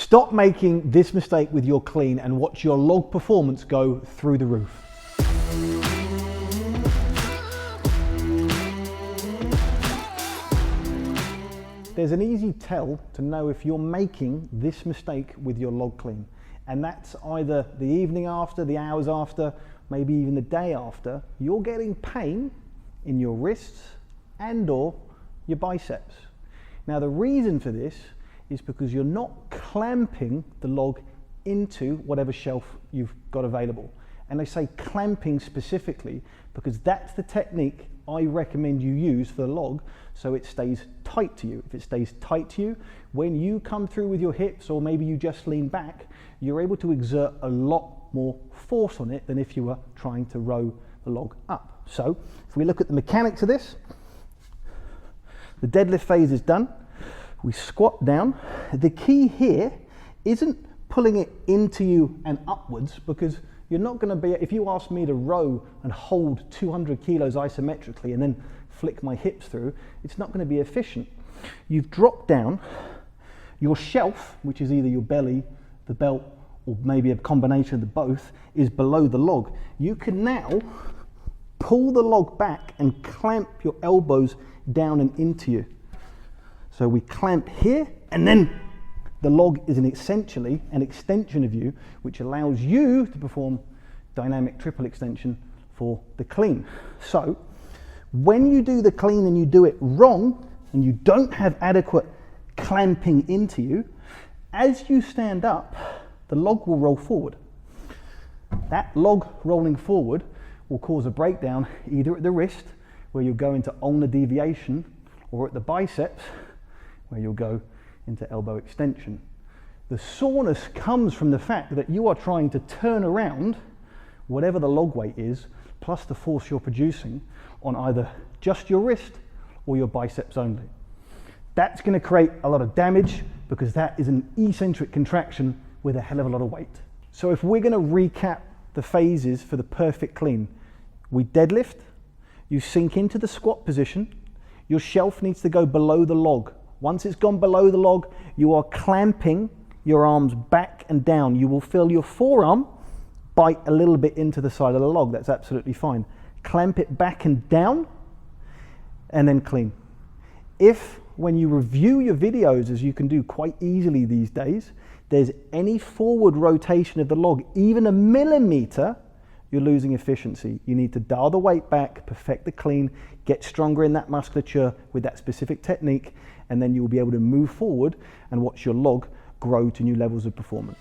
Stop making this mistake with your clean and watch your log performance go through the roof. There's an easy tell to know if you're making this mistake with your log clean, and that's either the evening after, the hours after, maybe even the day after. You're getting pain in your wrists and or your biceps. Now the reason for this is because you're not clamping the log into whatever shelf you've got available. And I say clamping specifically because that's the technique I recommend you use for the log so it stays tight to you. If it stays tight to you, when you come through with your hips or maybe you just lean back, you're able to exert a lot more force on it than if you were trying to row the log up. So if we look at the mechanics of this, the deadlift phase is done. We squat down. The key here isn't pulling it into you and upwards, because you're not going to be, if you ask me to row and hold 200 kilos isometrically and then flick my hips through, it's not going to be efficient. You've dropped down. Your shelf, which is either your belly, the belt, or maybe a combination of the both, is below the log. You can now pull the log back and clamp your elbows down and into you. So we clamp here, and then the log is essentially an extension of you, which allows you to perform dynamic triple extension for the clean. So when you do the clean and you do it wrong, and you don't have adequate clamping into you, as you stand up, the log will roll forward. That log rolling forward will cause a breakdown either at the wrist, where you'll go into ulnar deviation, or at the biceps, where you'll go into elbow extension. The soreness comes from the fact that you are trying to turn around whatever the log weight is, plus the force you're producing on either just your wrist or your biceps only. That's going to create a lot of damage because that is an eccentric contraction with a hell of a lot of weight. So if we're going to recap the phases for the perfect clean, we deadlift, you sink into the squat position, your shelf needs to go below the log. Once it's gone below the log, you are clamping your arms back and down. You will feel your forearm bite a little bit into the side of the log. That's absolutely fine. Clamp it back and down, and then clean. If, when you review your videos, as you can do quite easily these days, there's any forward rotation of the log, even a millimeter, you're losing efficiency. You need to dial the weight back, perfect the clean, get stronger in that musculature with that specific technique, and then you will be able to move forward and watch your log grow to new levels of performance.